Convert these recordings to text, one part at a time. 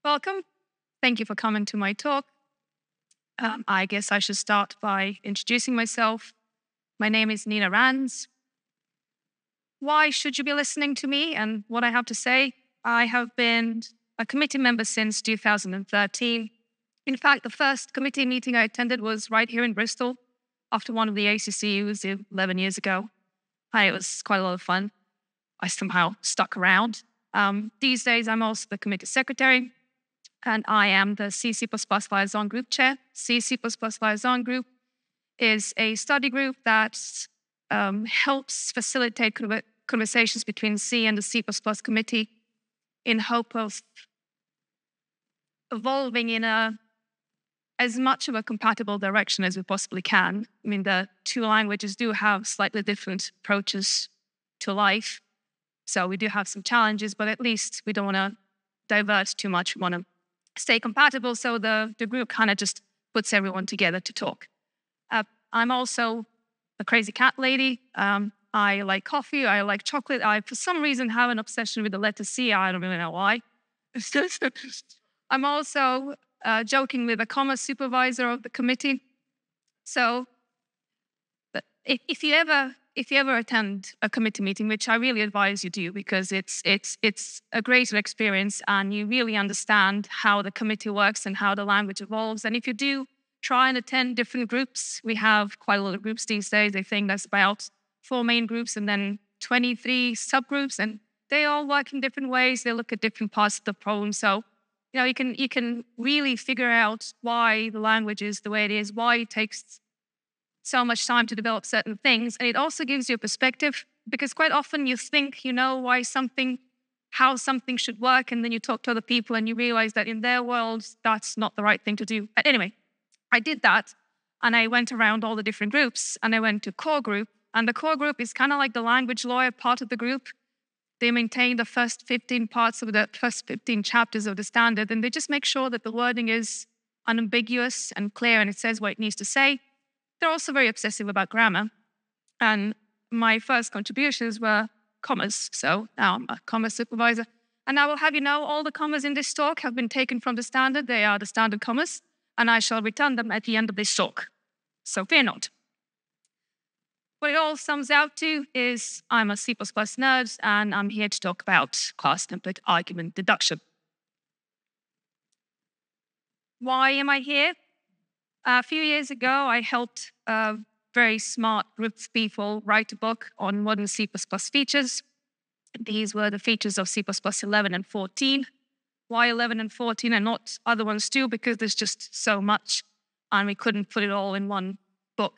Welcome. Thank you for coming to my talk. I guess I should start by introducing myself. My name is Nina Rands. Why should you be listening to me and what I have to say? I have been a committee member since 2013. In fact, the first committee meeting I attended was right here in Bristol after one of the ACCUs 11 years ago. It was quite a lot of fun. I somehow stuck around. These days, I'm also the committee secretary, and I am the CC++ Liaison Group Chair. CC++ Liaison Group is a study group that helps facilitate conversations between C and the C++ committee in hope of evolving in as much of a compatible direction as we possibly can. I mean, the two languages do have slightly different approaches to life, so we do have some challenges, but at least we don't want to divert too much. We want to stay compatible, so the group kind of just puts everyone together to talk. I'm also a crazy cat lady. I like coffee, I like chocolate. I, for some reason, have an obsession with the letter C. I don't really know why. I'm also joking with the commerce supervisor of the committee. So if you ever attend a committee meeting, which I really advise you do, because it's a great experience and you really understand how the committee works and how the language evolves. And if you do try and attend different groups, we have quite a lot of groups these days. I think there's about 4 main groups and then 23 subgroups, and they all work in different ways. They look at different parts of the problem. So, you can really figure out why the language is the way it is, why it takes so much time to develop certain things. And it also gives you a perspective, because quite often you think you know how something should work, and then you talk to other people and you realize that in their worlds, that's not the right thing to do. But anyway, I did that, and I went around all the different groups, and I went to core group, and the core group is kind of like the language lawyer part of the group. They maintain the first 15 chapters of the standard, and they just make sure that the wording is unambiguous and clear, and it says what it needs to say. They're also very obsessive about grammar, and my first contributions were commas, so now I'm a commas supervisor. And I will have you know, all the commas in this talk have been taken from the standard. They are the standard commas, and I shall return them at the end of this talk. So fear not. What it all sums out to is I'm a C++ nerd, and I'm here to talk about class template argument deduction. Why am I here? A few years ago, I helped a very smart group of people write a book on modern C++ features. These were the features of C++ 11 and 14. Why 11 and 14 and not other ones too? Because there's just so much, and we couldn't put it all in one book.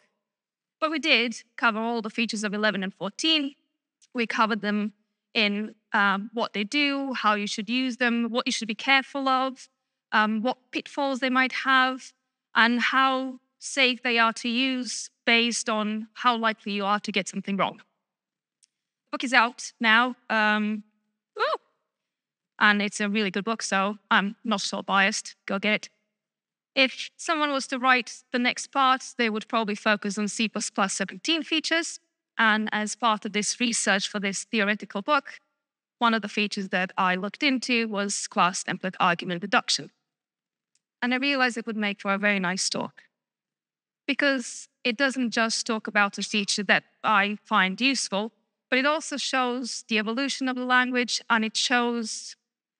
But we did cover all the features of 11 and 14. We covered them in what they do, how you should use them, what you should be careful of, what pitfalls they might have, and how safe they are to use based on how likely you are to get something wrong. The book is out now, and it's a really good book, so I'm not at all biased. Go get it. If someone was to write the next part, they would probably focus on C++ 17 features. And as part of this research for this theoretical book, one of the features that I looked into was class template argument deduction. And I realized it would make for a very nice talk, because it doesn't just talk about a feature that I find useful, but it also shows the evolution of the language, and it shows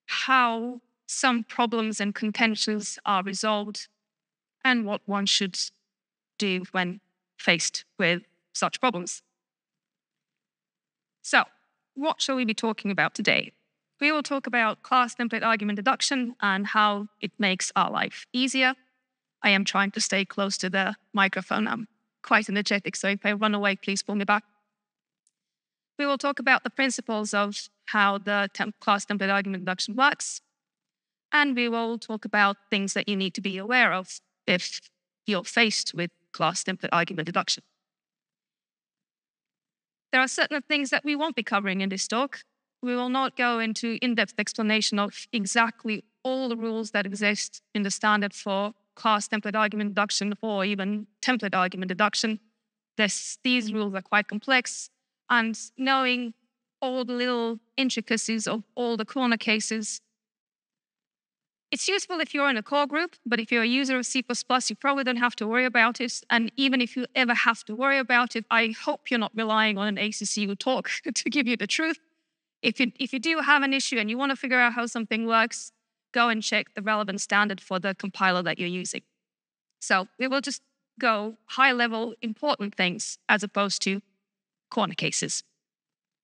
how some problems and contentions are resolved and what one should do when faced with such problems. So, what shall we be talking about today? We will talk about class template argument deduction and how it makes our life easier. I am trying to stay close to the microphone. I'm quite energetic, so if I run away, please pull me back. We will talk about the principles of how the class template argument deduction works. And we will talk about things that you need to be aware of if you're faced with class template argument deduction. There are certain things that we won't be covering in this talk. We will not go into in-depth explanation of exactly all the rules that exist in the standard for class template argument deduction or even template argument deduction. These rules are quite complex, and knowing all the little intricacies of all the corner cases It's useful if you're in a core group, but if you're a user of C++, you probably don't have to worry about it. And even if you ever have to worry about it, I hope you're not relying on an ACCU talk to give you the truth. If you do have an issue and you want to figure out how something works, go and check the relevant standard for the compiler that you're using. So we will just go high-level important things as opposed to corner cases.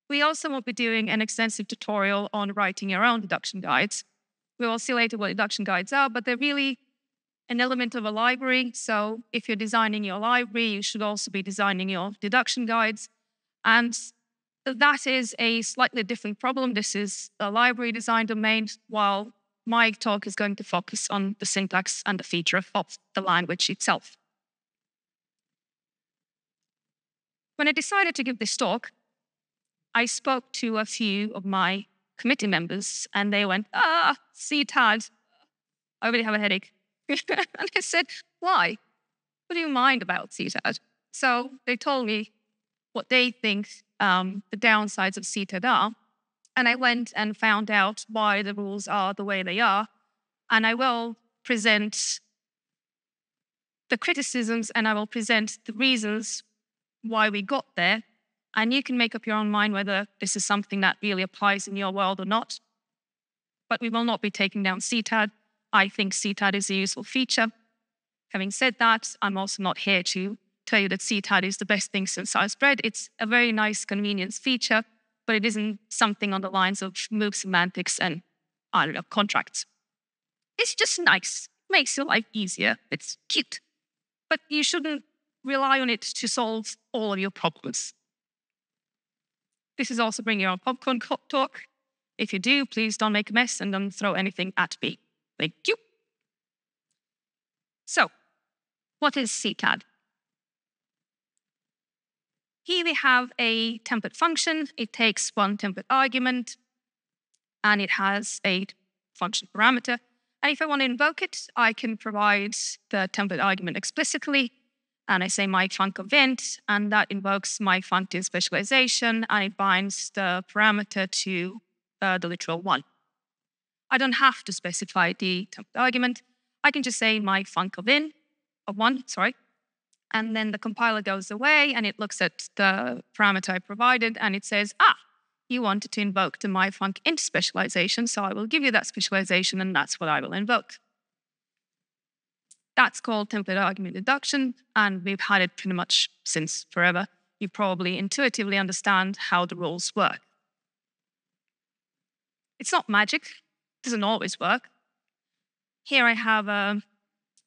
We also will be doing an extensive tutorial on writing your own deduction guides. We will see later what deduction guides are, but they're really an element of a library. So if you're designing your library, you should also be designing your deduction guides. And that is a slightly different problem. This is a library design domain, while my talk is going to focus on the syntax and the feature of the language itself. When I decided to give this talk, I spoke to a few of my committee members, and they went, CTAD, I really have a headache. And I said, why? What do you mind about CTAD? So they told me what they think the downsides of CTAD are. And I went and found out why the rules are the way they are. And I will present the criticisms and I will present the reasons why we got there. And you can make up your own mind whether this is something that really applies in your world or not. But we will not be taking down CTAD. I think CTAD is a useful feature. Having said that, I'm also not here to tell you that CTAD is the best thing since sliced bread. It's a very nice convenience feature, but it isn't something on the lines of move semantics and, I don't know, contracts. It's just nice. It makes your life easier. It's cute. But you shouldn't rely on it to solve all of your problems. This is also bring your own popcorn talk. If you do, please don't make a mess and don't throw anything at me. Thank you. So, what is CTAD? Here we have a template function. It takes one template argument, and it has a function parameter. And if I want to invoke it, I can provide the template argument explicitly. And I say my func event, and that invokes my functive specialization, and it binds the parameter to the literal one. I don't have to specify the template argument. I can just say my func of one, and then the compiler goes away, and it looks at the parameter I provided, and it says, you wanted to invoke the my func int specialization, so I will give you that specialization, and that's what I will invoke. That's called template argument deduction, and we've had it pretty much since forever. You probably intuitively understand how the rules work. It's not magic. It doesn't always work. Here I have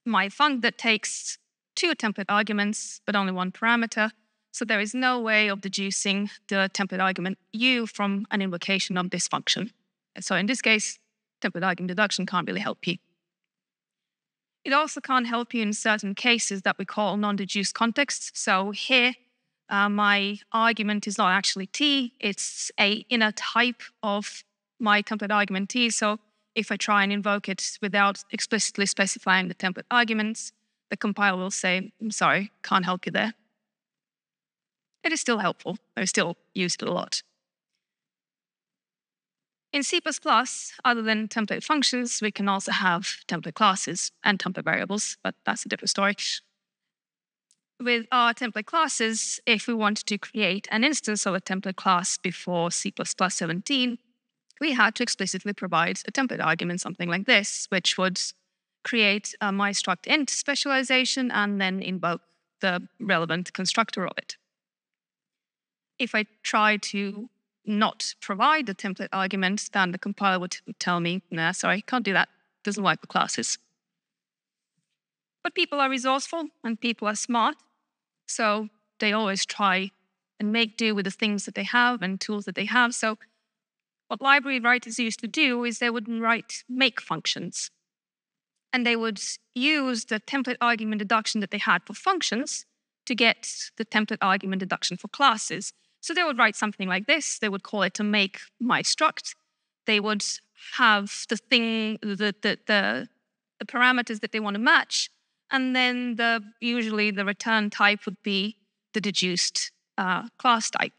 my func that takes two template arguments, but only one parameter. So there is no way of deducing the template argument u from an invocation of this function. And so in this case, template argument deduction can't really help you. It also can't help you in certain cases that we call non-deduced contexts. So here, my argument is not actually t, it's a inner type of my template argument t. So if I try and invoke it without explicitly specifying the template arguments, the compiler will say, I'm sorry, can't help you there. It is still helpful. I still use it a lot. In C++, other than template functions, we can also have template classes and template variables, but that's a different story. With our template classes, if we wanted to create an instance of a template class before C++ 17, we had to explicitly provide a template argument, something like this, which would create a myStructInt specialization and then invoke the relevant constructor of it. If I try to not provide the template argument, then the compiler would tell me, nah, sorry, can't do that. Doesn't work with classes. But people are resourceful and people are smart, so they always try and make do with the things that they have and tools that they have. So what library writers used to do is they would write make functions. And they would use the template argument deduction that they had for functions to get the template argument deduction for classes. So they would write something like this. They would call it to make myStruct. They would have the thing, the parameters that they want to match. And then usually the return type would be the deduced class type.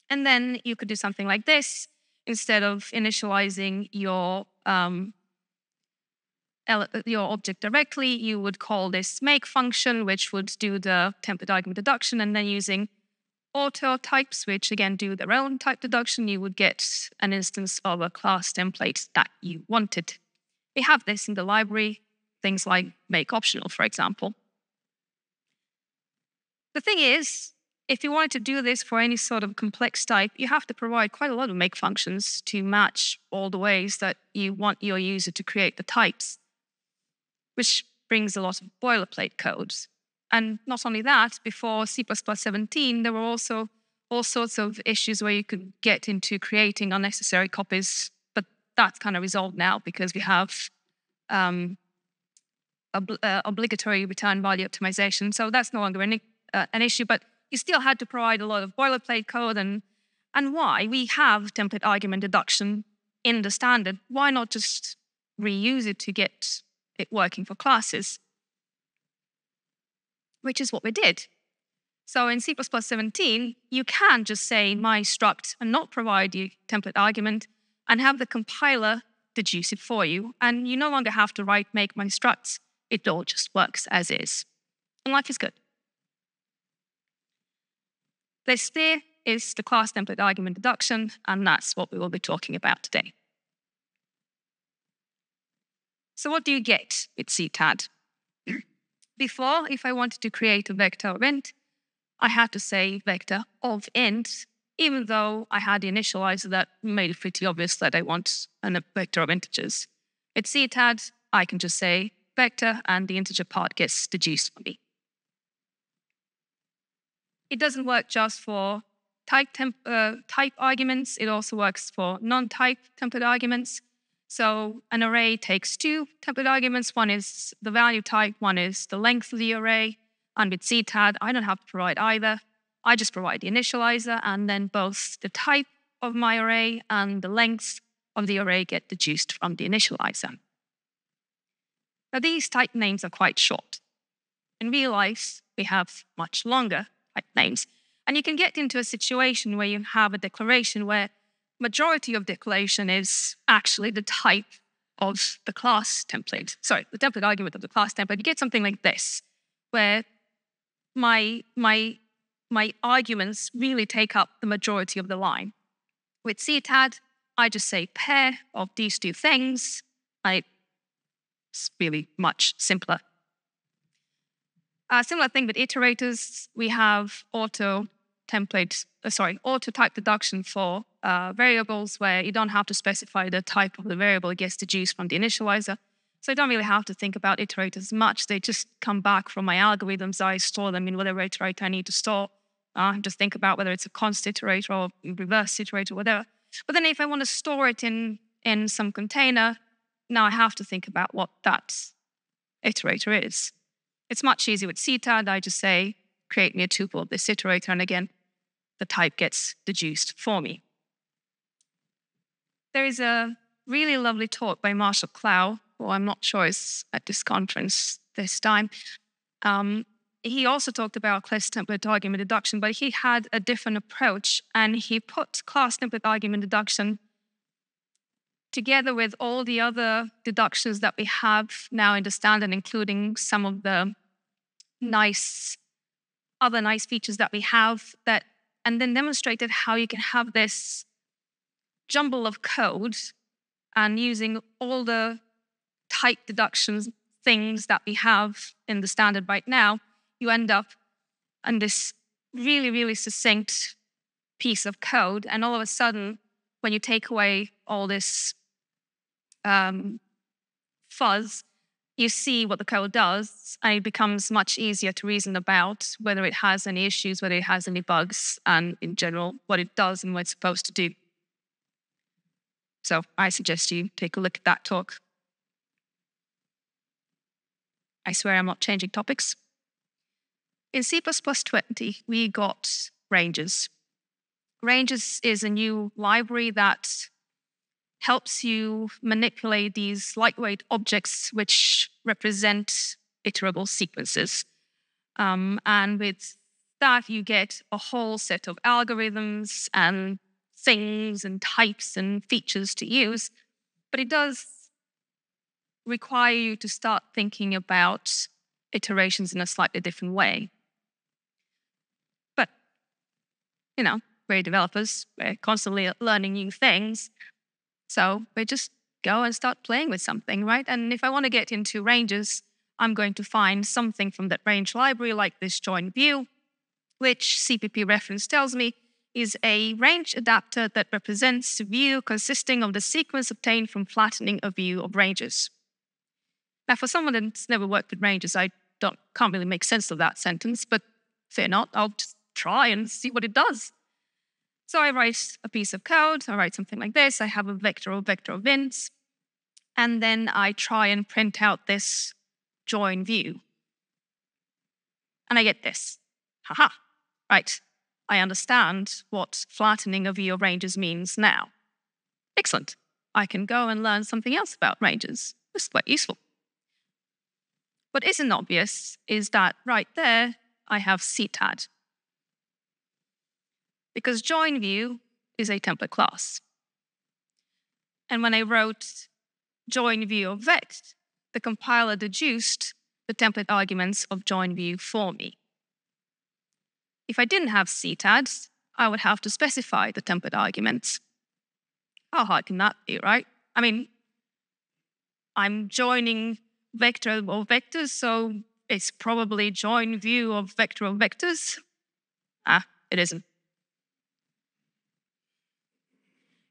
And then you could do something like this. Instead of initializing your your object directly, you would call this make function, which would do the template argument deduction, and then using auto types, which again do their own type deduction, you would get an instance of a class template that you wanted. We have this in the library, things like make optional, for example. The thing is, if you wanted to do this for any sort of complex type, you have to provide quite a lot of make functions to match all the ways that you want your user to create the types, which brings a lot of boilerplate codes. And not only that, before C++17, there were also all sorts of issues where you could get into creating unnecessary copies, but that's kind of resolved now because we have obligatory return value optimization. So that's no longer an issue, but you still had to provide a lot of boilerplate code. And why? We have template argument deduction in the standard. Why not just reuse it to get it working for classes? Which is what we did. So in C++17, you can just say my struct and not provide you template argument and have the compiler deduce it for you. And you no longer have to write make my structs. It all just works as is. And life is good. This there is the class template argument deduction, and that's what we will be talking about today. So what do you get with CTAD? Before, if I wanted to create a vector of int, I had to say vector of int, even though I had the initializer that made it pretty obvious that I want a vector of integers. With CTAD, I can just say vector, and the integer part gets deduced for me. It doesn't work just for type arguments. It also works for non-type template arguments. So an array takes two template arguments. One is the value type, one is the length of the array. And with CTAD, I don't have to provide either. I just provide the initializer, and then both the type of my array and the length of the array get deduced from the initializer. Now, these type names are quite short. In real life, we have much longer type names. And you can get into a situation where you have a declaration where majority of declaration is actually the type of the class template. Sorry, the template argument of the class template. You get something like this, where my arguments really take up the majority of the line. With CTAD, I just say pair of these two things. It's really much simpler. A similar thing with iterators, we have auto type deduction for variables where you don't have to specify the type of the variable it gets deduced from the initializer. So I don't really have to think about iterators much. They just come back from my algorithms. I store them in whatever iterator I need to store. Just think about whether it's a const iterator or reverse iterator, whatever. But then if I want to store it in some container, now I have to think about what that iterator is. It's much easier with CTAD. I just say, create me a tuple of this iterator, and again, the type gets deduced for me. There is a really lovely talk by Marshall Clough, who I'm not sure is at this conference this time. He also talked about class template argument deduction, but he had a different approach, and he put class template argument deduction together with all the other deductions that we have now in the standard, including some of the other nice features that we have, and then demonstrated how you can have this jumble of code, and using all the type deductions things that we have in the standard right now, you end up on this really, really succinct piece of code. And all of a sudden, when you take away all this fuzz, you see what the code does, and it becomes much easier to reason about whether it has any issues, whether it has any bugs, and in general, what it does and what it's supposed to do. So I suggest you take a look at that talk. I swear I'm not changing topics. In C++20, we got ranges. Ranges is a new library that helps you manipulate these lightweight objects which represent iterable sequences. And with that, you get a whole set of algorithms and things and types and features to use. But it does require you to start thinking about iterations in a slightly different way. But, we're developers, we're constantly learning new things. So we just go and start playing with something, right? And if I want to get into ranges, I'm going to find something from that range library, like this join view, which CPP reference tells me is a range adapter that represents a view consisting of the sequence obtained from flattening a view of ranges. Now, for someone that's never worked with ranges, I can't really make sense of that sentence, but fear not, I'll just try and see what it does. So I write a piece of code, I write something like this, I have a vector of vints, and then I try and print out this join view. And I get this. Haha, right. I understand what flattening a view of ranges means now. Excellent. I can go and learn something else about ranges. This is quite useful. What isn't obvious is that right there, I have CTAD. Because join view is a template class. And when I wrote join view of vect, the compiler deduced the template arguments of join view for me. If I didn't have CTAD, I would have to specify the template arguments. How hard can that be, right? I mean, I'm joining vector of vectors, so it's probably join view of vector of vectors. It isn't.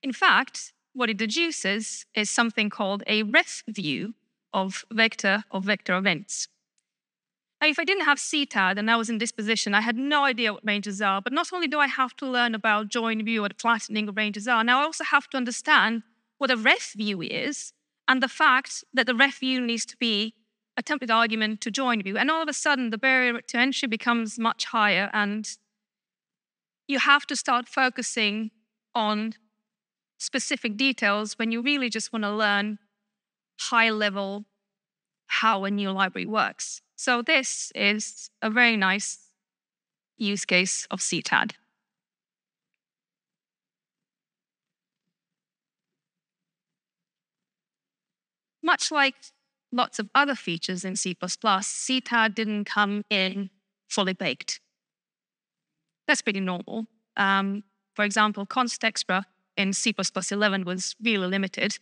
In fact, what it deduces is something called a ref view of vector events. Now, if I didn't have CTAD and I was in this position, I had no idea what ranges are, but not only do I have to learn about join view or the flattening of ranges are, now I also have to understand what a ref view is and the fact that the ref view needs to be a template argument to join view. And all of a sudden, the barrier to entry becomes much higher, and you have to start focusing on specific details when you really just want to learn high level how a new library works. So this is a very nice use case of CTAD. Much like lots of other features in C++, CTAD didn't come in fully baked. That's pretty normal. For example, const extra in C++11 was really limited.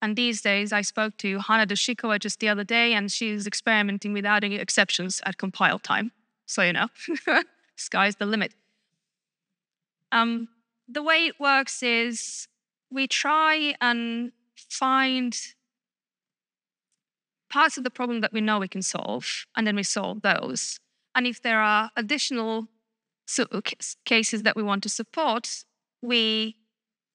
And these days, I spoke to Hana Doshikawa just the other day, and she's experimenting with adding exceptions at compile time. So, sky's the limit. The way it works is we try and find parts of the problem that we know we can solve, and then we solve those. And if there are additional cases that we want to support, we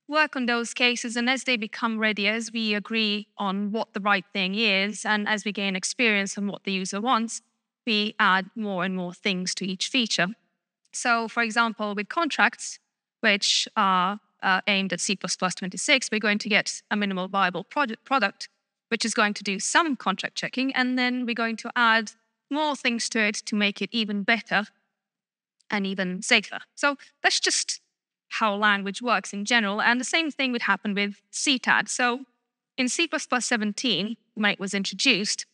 work on those cases, and as they become ready, as we agree on what the right thing is, and as we gain experience on what the user wants, we add more and more things to each feature. So, for example, with contracts, which are aimed at C++26, we're going to get a minimal viable product, which is going to do some contract checking, and then we're going to add more things to it to make it even better and even safer. So that's just how language works in general, and the same thing would happen with CTAD. So in C++17, when it was introduced,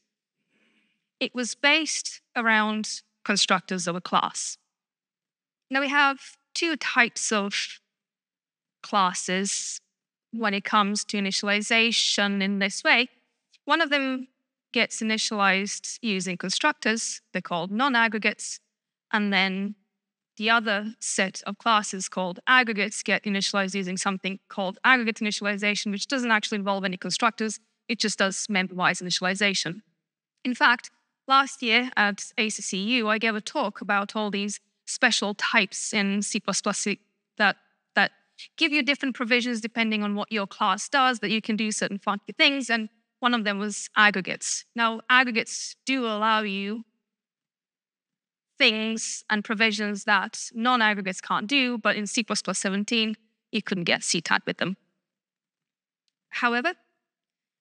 it was based around constructors of a class. Now we have two types of classes when it comes to initialization in this way. One of them gets initialized using constructors, they're called non-aggregates, and then the other set of classes called aggregates get initialized using something called aggregate initialization, which doesn't actually involve any constructors. It just does member-wise initialization. In fact, last year at ACCU, I gave a talk about all these special types in C++ that give you different provisions depending on what your class does, that you can do certain funky things, and one of them was aggregates. Now, aggregates do allow you things and provisions that non-aggregates can't do, but in C++17, you couldn't get CTAD with them. However,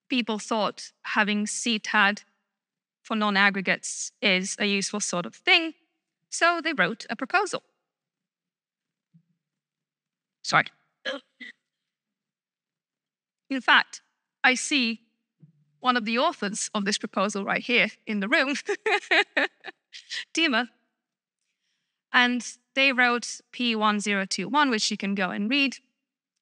people thought having CTAD for non-aggregates is a useful sort of thing, so they wrote a proposal. In fact, I see one of the authors of this proposal right here in the room, Dima. And they wrote P1021, which you can go and read,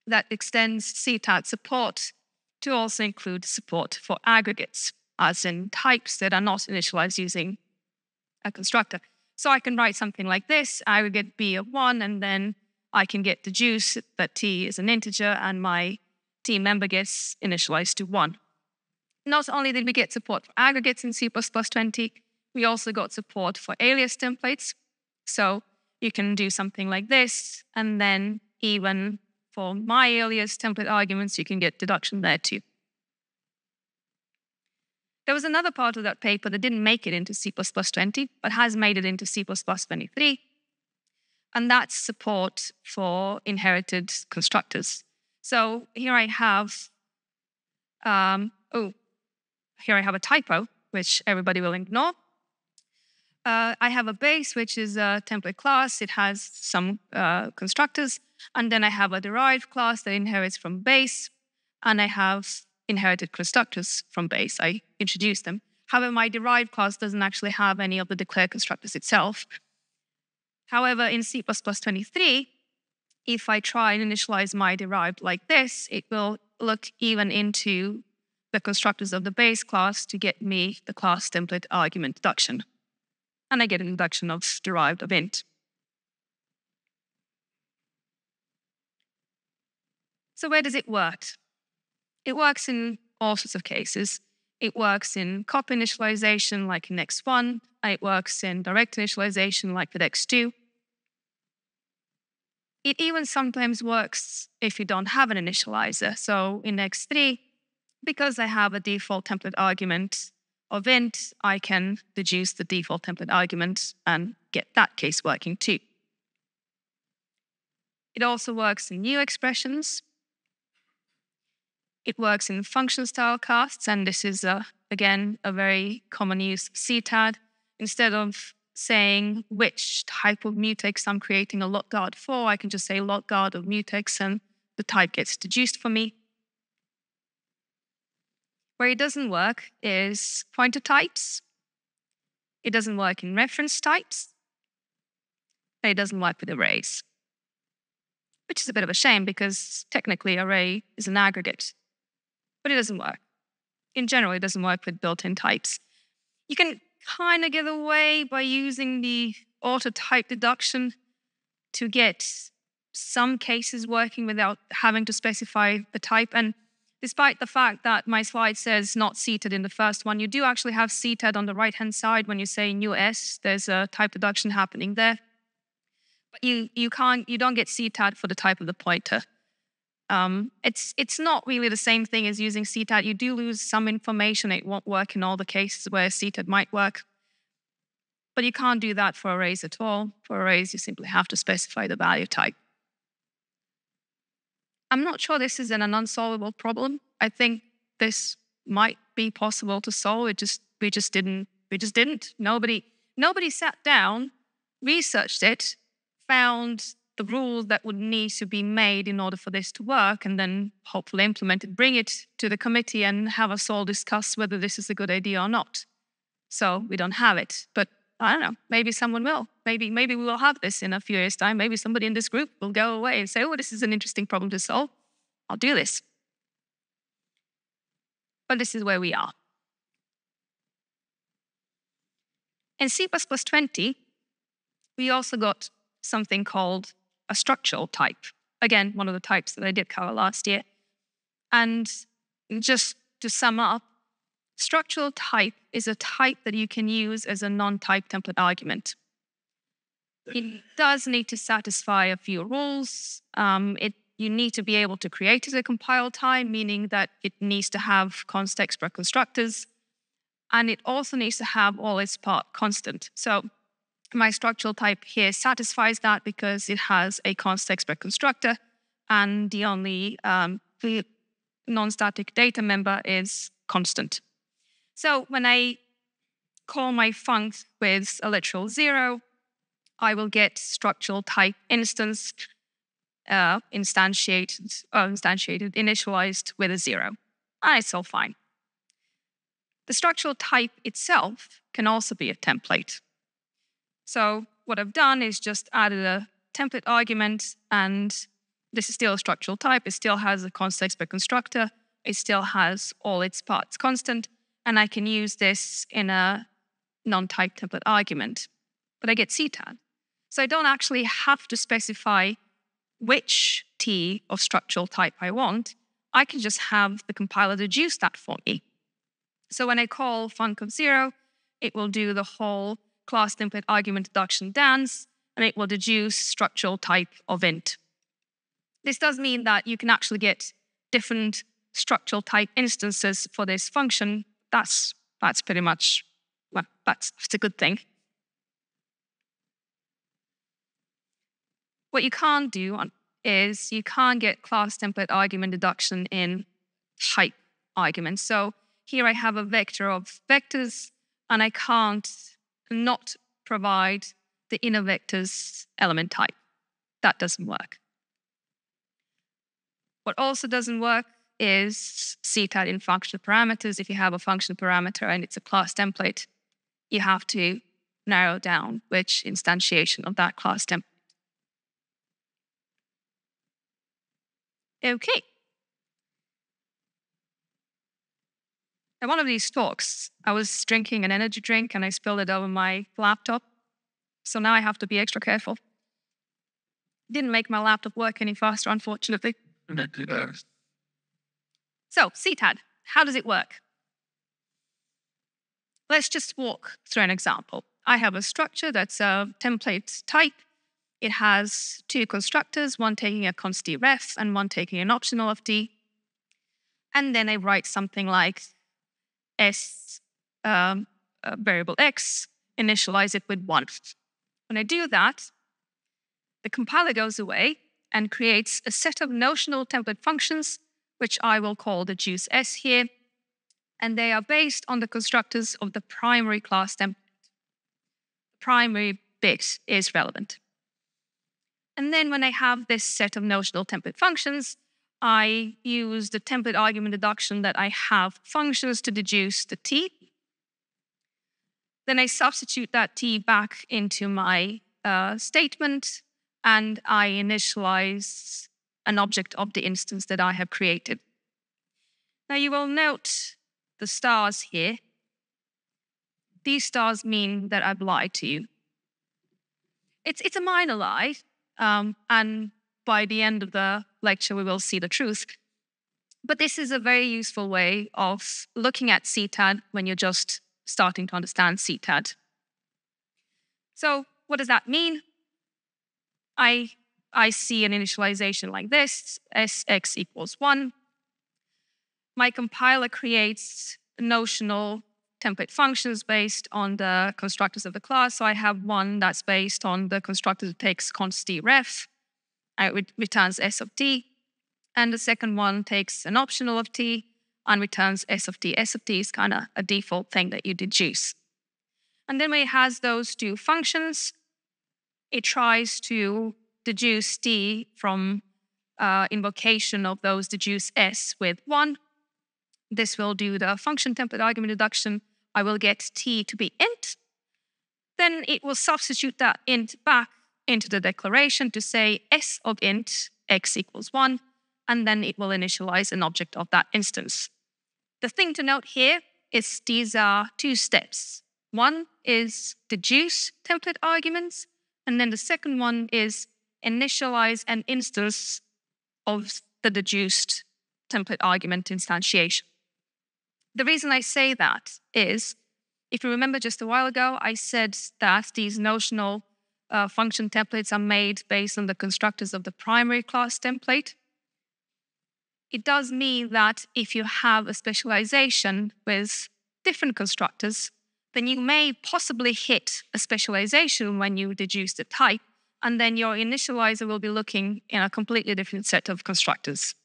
that extends CTAD support to also include support for aggregates, as in types that are not initialized using a constructor. So I can write something like this, aggregate B of 1, and then I can get deduce that T is an integer and my team member gets initialized to 1. Not only did we get support for aggregates in C++20, we also got support for alias templates. So you can do something like this, and then even for my alias template arguments, you can get deduction there too. There was another part of that paper that didn't make it into C++20, but has made it into C++23, and that's support for inherited constructors. So here I have, here I have a typo, which everybody will ignore. I have a base, which is a template class. It has some constructors. And then I have a derived class that inherits from base. And I have inherited constructors from base. I introduced them. However, my derived class doesn't actually have any of the declared constructors itself. However, in C++23, if I try and initialize my derived like this, it will look even into the constructors of the base class to get me the class template argument deduction. And I get a deduction of derived of int. So where does it work? It works in all sorts of cases. It works in copy initialization like in X1. It works in direct initialization like with X2. It even sometimes works if you don't have an initializer. So in X3, because I have a default template argument of int, I can deduce the default template argument and get that case working too. It also works in new expressions. It works in function style casts, and this is, again, a very common use of CTAD. Instead of saying which type of mutex I'm creating a lot guard for, I can just say lot guard of mutex, and the type gets deduced for me. Where it doesn't work is pointer types. It doesn't work in reference types. And it doesn't work with arrays, which is a bit of a shame because technically array is an aggregate, but it doesn't work. In general, it doesn't work with built-in types. You can kind of get away by using the auto-type deduction to get some cases working without having to specify the type. And despite the fact that my slide says not CTAD in the first one, you do actually have CTAD on the right-hand side when you say new S. There's a type deduction happening there. But you don't get CTAD for the type of the pointer. It's not really the same thing as using CTAD. You do lose some information. It won't work in all the cases where CTAD might work. But you can't do that for arrays at all. For arrays, you simply have to specify the value type. I'm not sure this is an unsolvable problem. I think this might be possible to solve. We just didn't. Nobody sat down, researched it, found the rules that would need to be made in order for this to work, and then hopefully implement it, bring it to the committee and have us all discuss whether this is a good idea or not. So we don't have it, but I don't know, maybe someone will. Maybe we will have this in a few years' time. Maybe somebody in this group will go away and say, oh, this is an interesting problem to solve. I'll do this. But this is where we are. In C++20, we also got something called a structural type. Again, one of the types that I did cover last year. And just to sum up, structural type is a type that you can use as a non-type template argument. It does need to satisfy a few rules. You need to be able to create it at compile time, meaning that it needs to have const extra constructors. And it also needs to have all its part constant. So my structural type here satisfies that because it has a const extra constructor, and the only non-static data member is constant. So when I call my func with a literal 0, I will get structural type instance instantiated, initialized with a 0. And it's all fine. The structural type itself can also be a template. So what I've done is just added a template argument, and this is still a structural type. It still has a context per constructor. It still has all its parts constant, and I can use this in a non-type template argument. But I get CTAD. So I don't actually have to specify which T of structural type I want. I can just have the compiler deduce that for me. So when I call func of 0, it will do the whole class template argument deduction dance, and it will deduce structural type of int. This does mean that you can actually get different structural type instances for this function. That's pretty much, well, that's a good thing. What you can't do is you can't get class template argument deduction in type arguments. So here I have a vector of vectors, and I can't not provide the inner vector's element type. That doesn't work. What also doesn't work is CTAD in functional parameters. If you have a function parameter and it's a class template, you have to narrow down which instantiation of that class template. Okay. At one of these talks, I was drinking an energy drink and I spilled it over my laptop. So now I have to be extra careful. Didn't make my laptop work any faster, unfortunately. So, CTAD, how does it work? Let's just walk through an example. I have a structure that's a template type. It has two constructors, one taking a const t ref and one taking an optional of t. And then I write something like s variable x, initialize it with 1. When I do that, the compiler goes away and creates a set of notional template functions, which I will call deduce s here. And they are based on the constructors of the primary class template. The primary bit is relevant. And then when I have this set of notional template functions, I use the template argument deduction that I have functions to deduce the t. Then I substitute that t back into my statement, and I initialize an object of the instance that I have created. Now you will note the stars here. These stars mean that I've lied to you. It's a minor lie, and by the end of the lecture, we will see the truth. But this is a very useful way of looking at CTAD when you're just starting to understand CTAD. So what does that mean? I see an initialization like this, sx equals 1. My compiler creates notional template functions based on the constructors of the class. So I have one that's based on the constructor that takes const t ref. It returns s of t. And the second one takes an optional of t and returns s of t. S of t is kind of a default thing that you deduce. And then when it has those two functions, it tries to deduce t from invocation of those deduce s with 1. This will do the function template argument deduction. I will get t to be int. Then it will substitute that int back into the declaration to say s of int x equals 1, and then it will initialize an object of that instance. The thing to note here is these are two steps. One is deduce template arguments, and then the second one is initialize an instance of the deduced template argument instantiation. The reason I say that is, if you remember just a while ago, I said that these notional function templates are made based on the constructors of the primary class template. It does mean that if you have a specialization with different constructors, then you may possibly hit a specialization when you deduce the type, and then your initializer will be looking in a completely different set of constructors.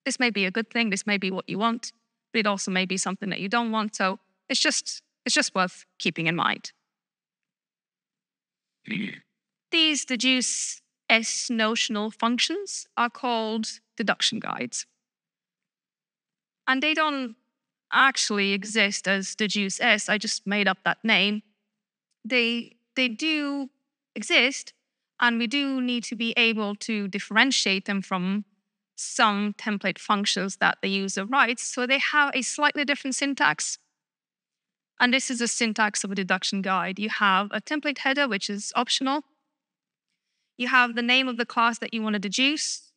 This may be a good thing, this may be what you want, but it also may be something that you don't want, so it's just worth keeping in mind. These deduce S notional functions are called deduction guides. And they don't actually exist as deduce S. I just made up that name. They do exist, and we do need to be able to differentiate them from some template functions that the user writes. So they have a slightly different syntax. And this is a syntax of a deduction guide. You have a template header, which is optional. You have the name of the class that you want to deduce.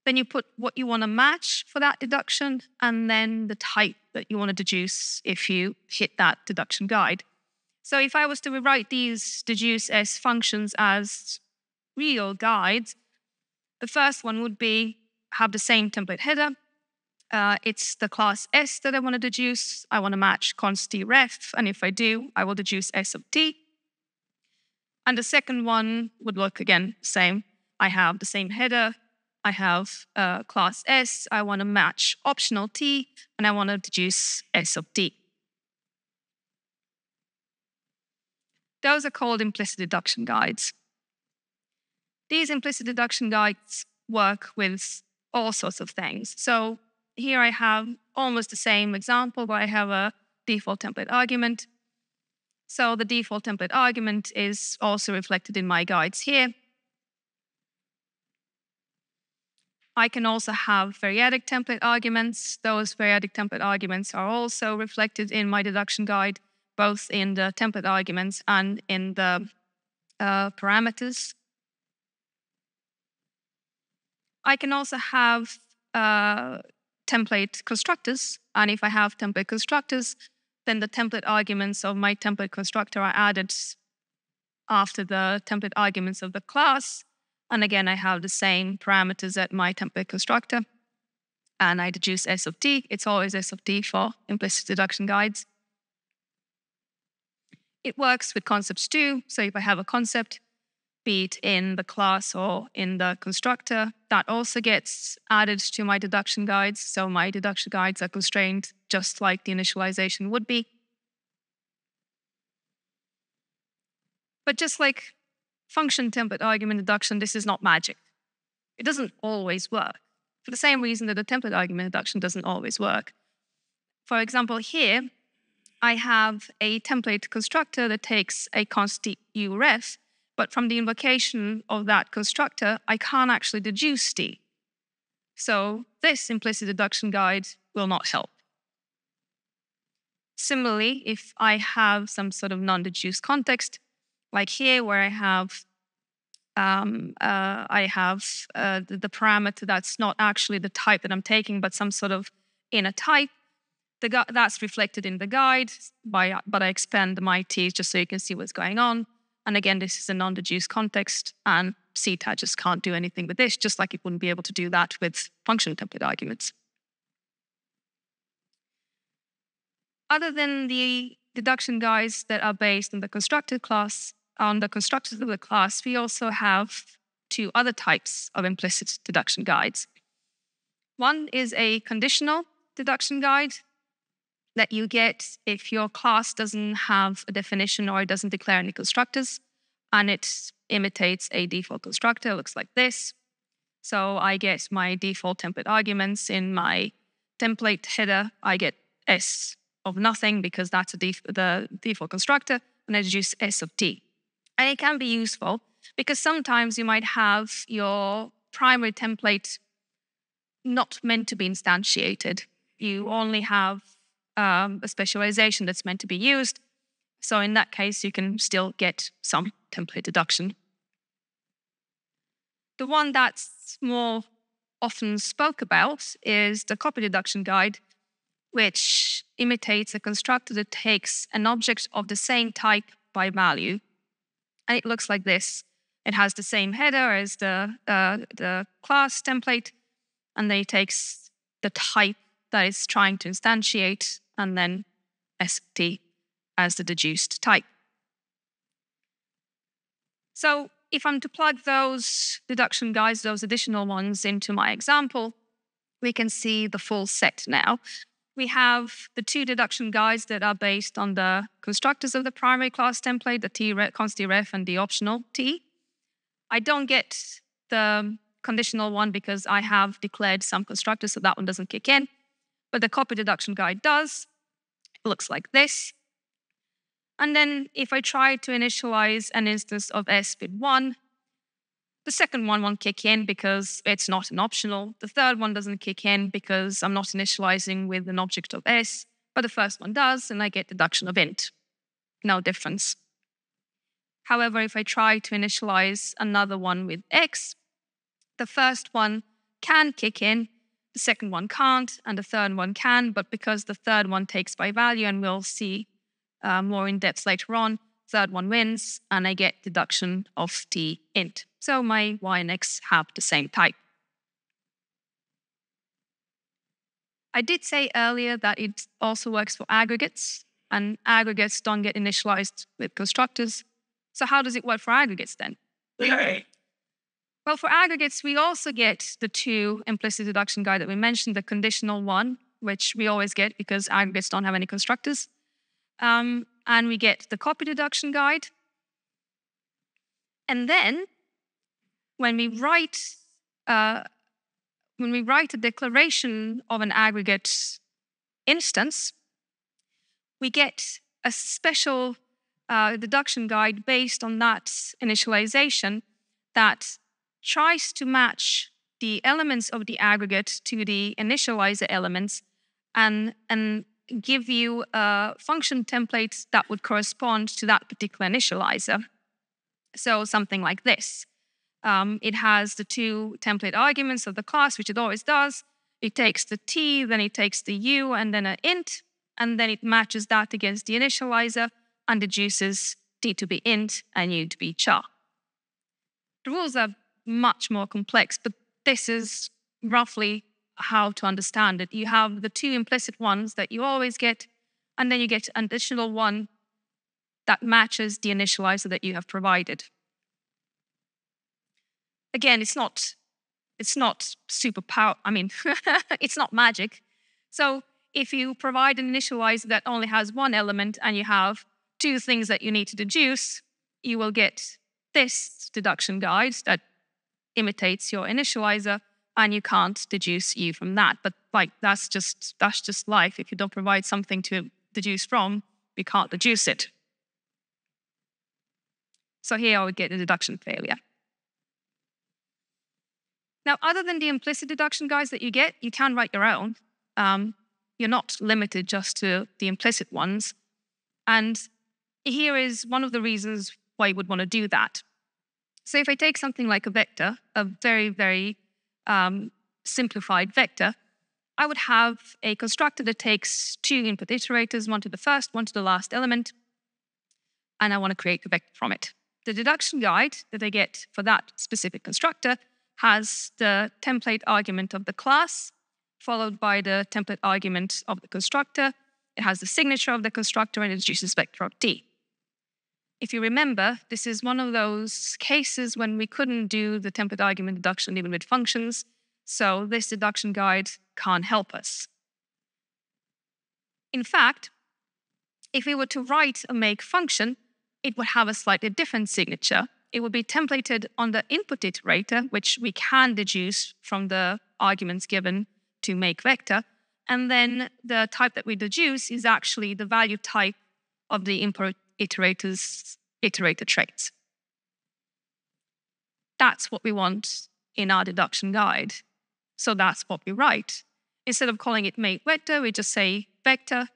Then you put what you want to match for that deduction, and then the type that you want to deduce if you hit that deduction guide. So if I was to rewrite these deduce S functions as real guides, the first one would be have the same template header. It's the class S that I want to deduce. I want to match const t ref, and if I do, I will deduce S of t. And the second one would look again the same. I have the same header. I have class S. I want to match optional t, and I want to deduce S of t. Those are called implicit deduction guides. These implicit deduction guides work with all sorts of things. So here I have almost the same example, but I have a default template argument. So the default template argument is also reflected in my guides here. I can also have variadic template arguments. Those variadic template arguments are also reflected in my deduction guide, both in the template arguments and in the parameters. I can also have template constructors. And if I have template constructors, then the template arguments of my template constructor are added after the template arguments of the class. And again, I have the same parameters at my template constructor. And I deduce S of t. It's always S of t for implicit deduction guides. It works with concepts too. So if I have a concept, be it in the class or in the constructor, that also gets added to my deduction guides. So my deduction guides are constrained just like the initialization would be. But just like function template argument deduction, this is not magic. It doesn't always work, for the same reason that the template argument deduction doesn't always work. For example, here, I have a template constructor that takes a const u ref, but from the invocation of that constructor, I can't actually deduce t. So this implicit deduction guide will not help. Similarly, if I have some sort of non-deduced context, like here where I have the parameter that's not actually the type that I'm taking, but some sort of inner type, that's reflected in the guide, but I expand my t's just so you can see what's going on. And again, this is a non-deduced context, and CTAD just can't do anything with this, just like it wouldn't be able to do that with function template arguments. Other than the deduction guides that are based on the constructed class, on the constructors of the class, we also have two other types of implicit deduction guides. One is a conditional deduction guide that you get if your class doesn't have a definition or it doesn't declare any constructors, and it imitates a default constructor. It looks like this. So I get my default template arguments in my template header. I get S of nothing because that's the default constructor, and I deduce S of t. And it can be useful because sometimes you might have your primary template not meant to be instantiated. You only have a specialization that's meant to be used. So in that case, you can still get some template deduction. The one that's more often spoke about is the copy deduction guide, which imitates a constructor that takes an object of the same type by value. And it looks like this. It has the same header as the class template, and then it takes the type that it's trying to instantiate, and then ST as the deduced type. So if I'm to plug those deduction guides, those additional ones into my example, we can see the full set now. We have the two deduction guides that are based on the constructors of the primary class template, the const ref and the optional t. I don't get the conditional one because I have declared some constructors, so that one doesn't kick in. but the copy deduction guide does. It looks like this. And then if I try to initialize an instance of S with 1, the second one won't kick in because it's not an optional. The third one doesn't kick in because I'm not initializing with an object of S, but the first one does, and I get deduction of int. No difference. However, if I try to initialize another one with X, the first one can kick in, the second one can't, and the third one can, but because the third one takes by value, and we'll see more in depth later on, third one wins, and I get deduction of t int. So my y and x have the same type. I did say earlier that it also works for aggregates, and aggregates don't get initialized with constructors. So how does it work for aggregates then? Well, for aggregates, we also get the two implicit deduction guide that we mentioned, the conditional one, which we always get because aggregates don't have any constructors. And we get the copy deduction guide. And then when we write a declaration of an aggregate instance, we get a special deduction guide based on that initialization that tries to match the elements of the aggregate to the initializer elements and give you a function template that would correspond to that particular initializer. So something like this. It has the two template arguments of the class, which it always does. It takes the t, then it takes the u, and then an int, and then it matches that against the initializer and deduces t to be int and u to be char. The rules are much more complex, but this is roughly how to understand it. You have the two implicit ones that you always get, and then you get an additional one that matches the initializer that you have provided. Again, it's not super power. I mean, it's not magic. So if you provide an initializer that only has one element and you have two things that you need to deduce, you will get this deduction guide that imitates your initializer, and you can't deduce u from that. But like that's just life. If you don't provide something to deduce from, you can't deduce it. So here I would get a deduction failure. Now, other than the implicit deduction guides that you get, you can write your own. You're not limited just to the implicit ones. And here is one of the reasons why you would want to do that. So if I take something like a vector, a very, very simplified vector, I would have a constructor that takes two input iterators, one to the first, one to the last element, and I want to create a vector from it. The deduction guide that I get for that specific constructor has the template argument of the class, followed by the template argument of the constructor. It has the signature of the constructor, and it deduces vector of t. If you remember, this is one of those cases when we couldn't do the template argument deduction even with functions, so this deduction guide can't help us. In fact, if we were to write a make function, it would have a slightly different signature. It would be templated on the input iterator, which we can deduce from the arguments given to make vector, and then the type that we deduce is actually the value type of the input iterator's iterator traits. That's what we want in our deduction guide. So that's what we write. Instead of calling it make vector, we just say vector.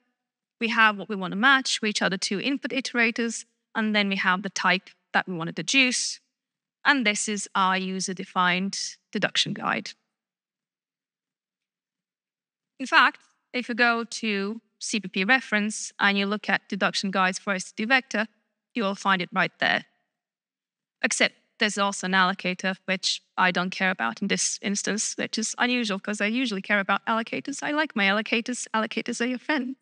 We have what we want to match, which are the two input iterators, and then we have the type that we want to deduce. And this is our user-defined deduction guide. In fact, if you go to CPP reference and you look at deduction guides for STD vector, you will find it right there. Except there's also an allocator, which I don't care about in this instance, which is unusual because I usually care about allocators. I like my allocators. Allocators are your friend.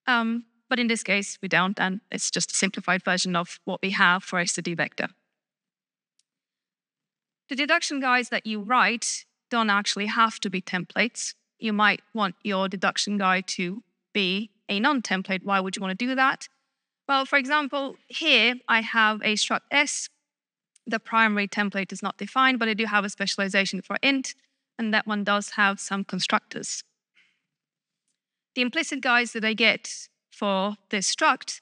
But in this case, we don't, and it's just a simplified version of what we have for STD vector. The deduction guides that you write don't actually have to be templates. You might want your deduction guide to be a non-template. Why would you want to do that? Well, for example, here I have a struct S. The primary template is not defined, but I do have a specialization for int, and that one does have some constructors. The implicit guides that I get for this struct,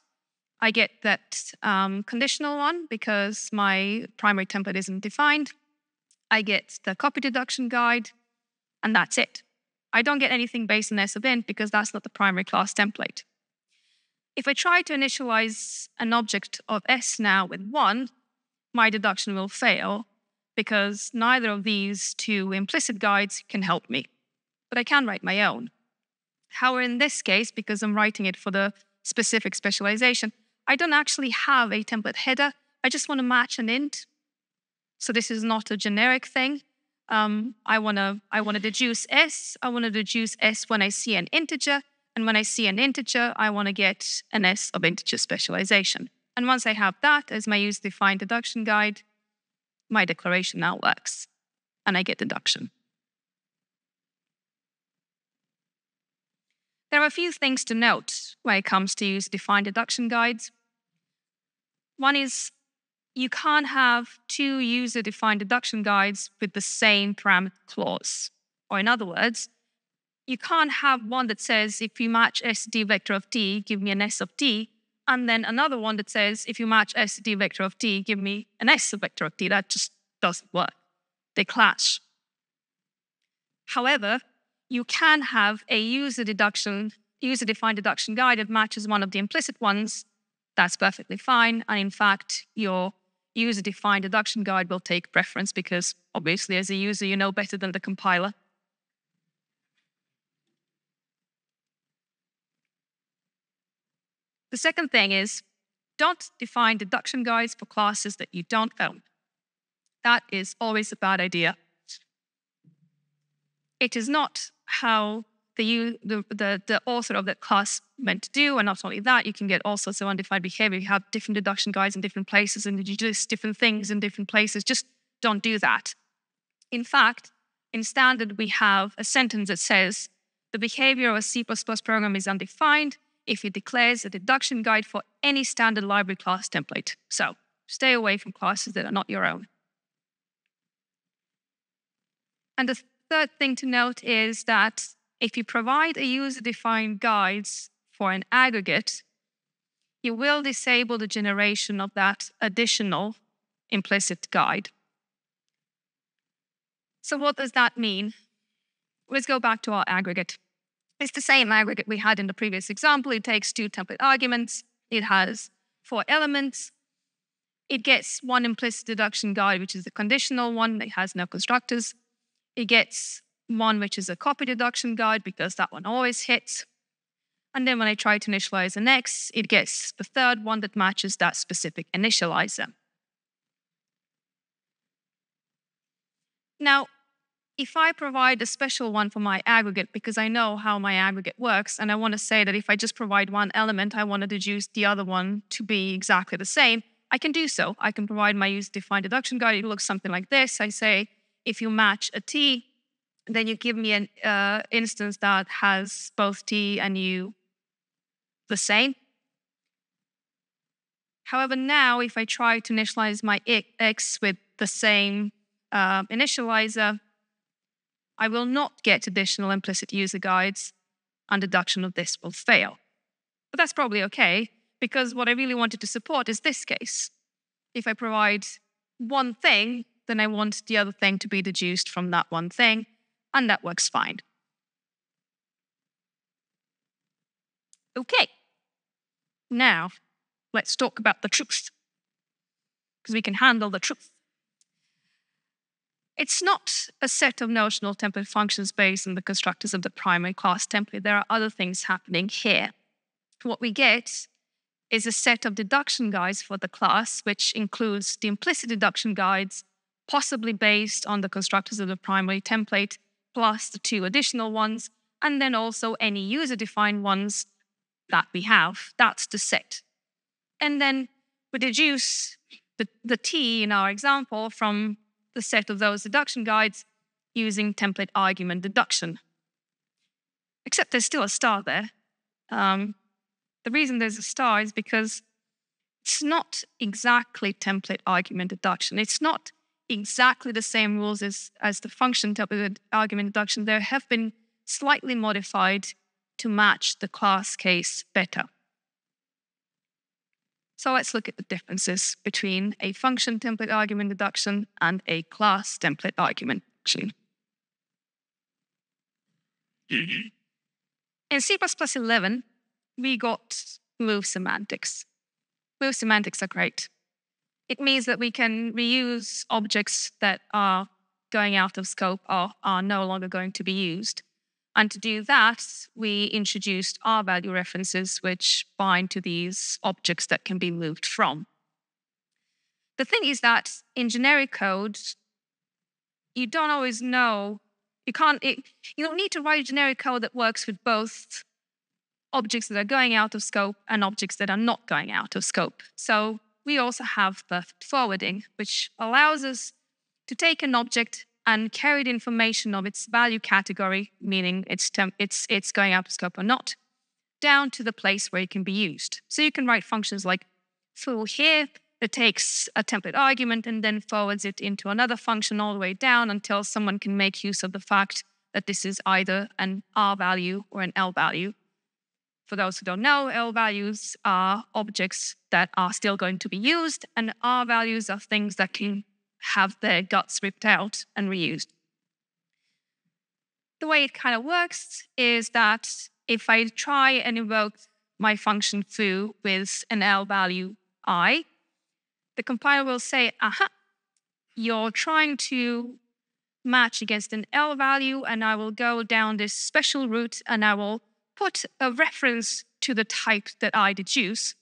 I get that conditional one because my primary template isn't defined. I get the copy deduction guide, and that's it. I don't get anything based on S of int because that's not the primary class template. If I try to initialize an object of S now with 1, my deduction will fail because neither of these two implicit guides can help me. But I can write my own. However, in this case, because I'm writing it for the specific specialization, I don't actually have a template header. I just want to match an int. So this is not a generic thing. I want to deduce S. I want to deduce S when I see an integer. And when I see an integer, I want to get an S of integer specialization. And once I have that as my user-defined deduction guide, my declaration now works. And I get deduction. There are a few things to note when it comes to user-defined deduction guides. One is you can't have two user-defined deduction guides with the same parameter clause. Or in other words, you can't have one that says, if you match S to D vector of T, give me an S of T, and then another one that says, if you match S to D vector of T, give me an S of vector of T. That just doesn't work. They clash. However, you can have a user-defined deduction guide that matches one of the implicit ones. That's perfectly fine. And in fact, your user-defined deduction guide will take preference because obviously as a user, you know better than the compiler. The second thing is, don't define deduction guides for classes that you don't own. That is always a bad idea. It is not how the author of that class meant to do, and not only that, you can get all sorts of undefined behavior. You have different deduction guides in different places, and you do different things in different places. Just don't do that. In fact, in standard, we have a sentence that says, the behavior of a C++ program is undefined if it declares a deduction guide for any standard library class template. So stay away from classes that are not your own. And the third thing to note is that if you provide a user-defined guides for an aggregate, you will disable the generation of that additional implicit guide. So what does that mean? Let's go back to our aggregate. It's the same aggregate we had in the previous example. It takes 2 template arguments. It has 4 elements. It gets one implicit deduction guide, which is the conditional one. It has no constructors. It gets one which is a copy deduction guide because that one always hits. And then when I try to initialize an X, it gets the third one that matches that specific initializer. Now, if I provide a special one for my aggregate because I know how my aggregate works, and I want to say that if I just provide one element, I want to deduce the other one to be exactly the same, I can do so. I can provide my user-defined deduction guide. It looks something like this. I say, if you match a T, then you give me an instance that has both T and U the same. However, now if I try to initialize my X with the same initializer, I will not get additional implicit user guides, and deduction of this will fail. But that's probably okay, because what I really wanted to support is this case. If I provide one thing, then I want the other thing to be deduced from that one thing, and that works fine. Okay, now let's talk about the truth, because we can handle the truth. It's not a set of notional template functions based on the constructors of the primary class template. There are other things happening here. What we get is a set of deduction guides for the class, which includes the implicit deduction guides, possibly based on the constructors of the primary template, plus the 2 additional ones, and then also any user-defined ones that we have. That's the set. And then we deduce the T in our example from the set of those deduction guides using template argument deduction. Except there's still a star there. The reason there's a star is because it's not exactly template argument deduction. It's not exactly the same rules as the function template argument deduction. There have been slightly modified to match the class case better. So let's look at the differences between a function template argument deduction and a class template argument deduction. In C++11, we got move semantics. Move semantics are great. It means that we can reuse objects that are going out of scope or are no longer going to be used. And to do that, we introduced R-value references which bind to these objects that can be moved from. The thing is that in generic code, you don't always know, you don't need to write generic code that works with both objects that are going out of scope and objects that are not going out of scope. So we also have perfect forwarding, which allows us to take an object and carry the information of its value category, meaning it's going out of scope or not, down to the place where it can be used. So you can write functions like foo here that takes a template argument and then forwards it into another function all the way down until someone can make use of the fact that this is either an R value or an L value. For those who don't know, L values are objects that are still going to be used, and R values are things that can have their guts ripped out and reused. The way it kind of works is that if I try and invoke my function foo with an L value I, the compiler will say, aha, you're trying to match against an L value, and I will go down this special route and I will put a reference to the type that I deduce.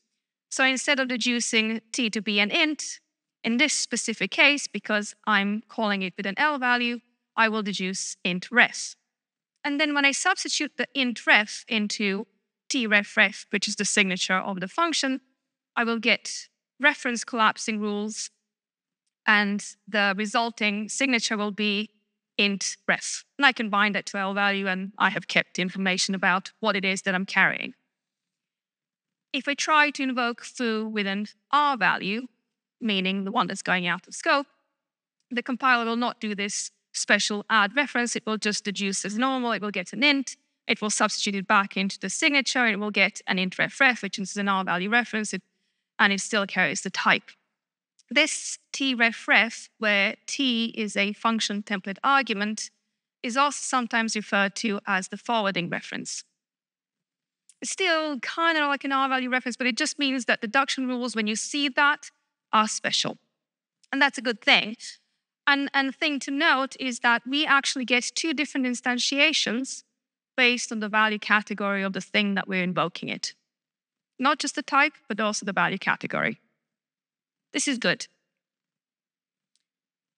So instead of deducing t to be an int, in this specific case, because I'm calling it with an L value, I will deduce int ref. And then when I substitute the int ref into tref, which is the signature of the function, I will get reference collapsing rules, and the resulting signature will be int ref. And I can bind that to L value, and I have kept information about what it is that I'm carrying. If I try to invoke foo with an R value, meaning the one that's going out of scope, the compiler will not do this special add reference. It will just deduce as normal. It will get an int. It will substitute it back into the signature. And it will get an int ref, which is an R value reference, and it still carries the type. This tref, where t is a function template argument, is also sometimes referred to as the forwarding reference. It's still kind of like an R value reference, but it just means that deduction rules, when you see that, are special. And that's a good thing. And the thing to note is that we actually get two different instantiations based on the value category of the thing that we're invoking it. Not just the type, but also the value category. This is good.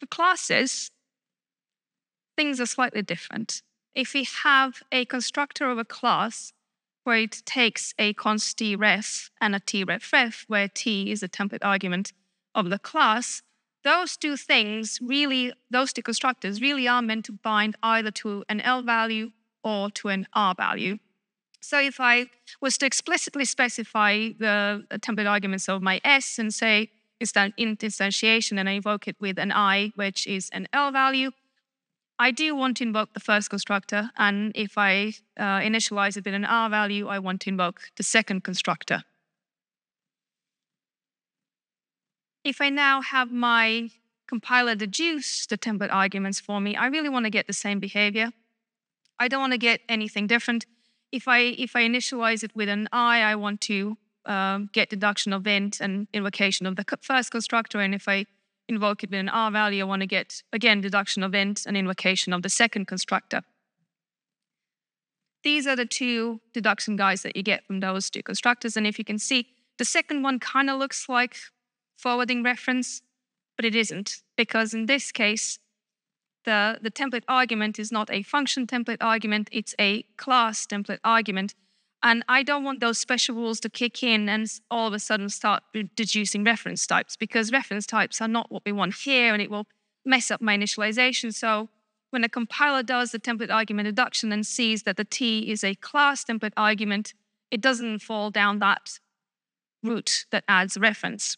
For classes, things are slightly different. If we have a constructor of a class where it takes a const tref and a tref, where t is the template argument of the class, those two constructors really are meant to bind either to an L value or to an R value. So if I was to explicitly specify the template arguments of my S and say it's an int instantiation and I invoke it with an I, which is an L value, I do want to invoke the first constructor, and if I initialize it with an R value, I want to invoke the second constructor. If I now have my compiler deduce the template arguments for me, I really want to get the same behavior. I don't want to get anything different. If I initialize it with an I want to get deduction of int and invocation of the first constructor, and if I invoke it with an R value, I want to get, again, deduction of int and invocation of the second constructor. These are the two deduction guides that you get from those two constructors, and if you can see, the second one kind of looks like forwarding reference, but it isn't, because in this case, the template argument is not a function template argument, it's a class template argument. And I don't want those special rules to kick in and all of a sudden start deducing reference types, because reference types are not what we want here, and it will mess up my initialization. So when a compiler does the template argument deduction and sees that the T is a class template argument, it doesn't fall down that route that adds a reference.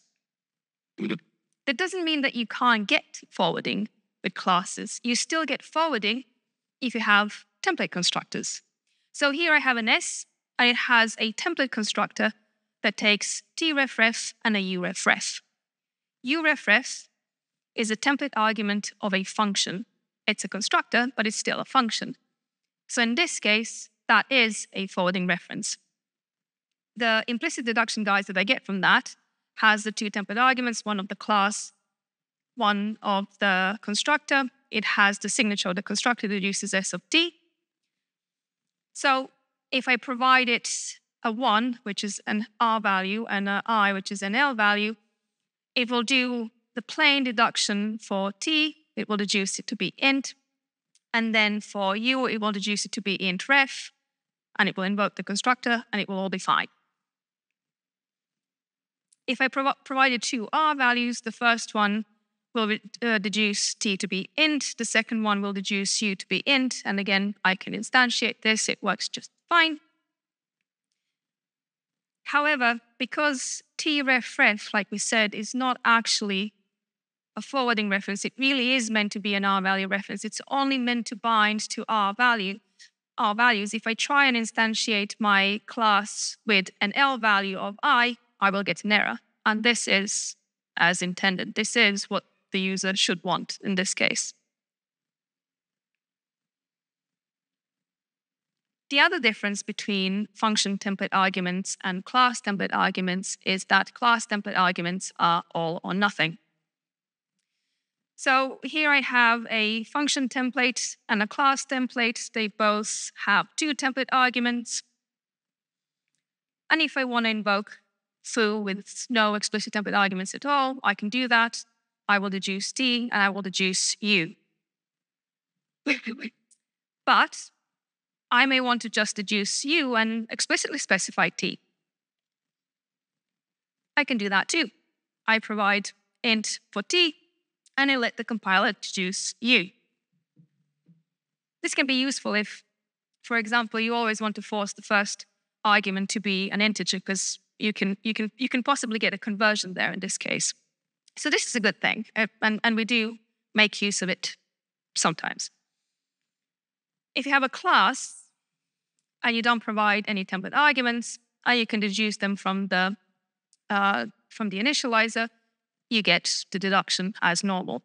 That doesn't mean that you can't get forwarding with classes. You still get forwarding if you have template constructors. So here I have an S, and it has a template constructor that takes trefref and a urefref. Urefref is a template argument of a function. It's a constructor, but it's still a function. So in this case, that is a forwarding reference. The implicit deduction guides that I get from that has the two template arguments, one of the class, one of the constructor. It has the signature of the constructor that uses S of t. So if I provide it a 1, which is an R value, and an I, which is an L value, it will do the plain deduction for t. It will deduce it to be int. And then for u, it will deduce it to be int ref. And it will invoke the constructor, and it will all be fine. If I provided two R values, the first one will deduce t to be int. The second one will deduce u to be int. And again, I can instantiate this. It works just fine. However, because trefref, like we said, is not actually a forwarding reference, it really is meant to be an R value reference. It's only meant to bind to R values. If I try and instantiate my class with an L value of I will get an error. And this is as intended. This is what the user should want in this case. The other difference between function template arguments and class template arguments is that class template arguments are all or nothing. So here I have a function template and a class template. They both have two template arguments. And if I want to invoke foo with no explicit template arguments at all, I can do that. I will deduce t and I will deduce u. But I may want to just deduce u and explicitly specify t. I can do that too. I provide int for t, and I let the compiler deduce u. This can be useful if, for example, you always want to force the first argument to be an integer, because you can possibly get a conversion there in this case. So this is a good thing, and we do make use of it sometimes. If you have a class and you don't provide any template arguments, and you can deduce them from the initializer, you get the deduction as normal.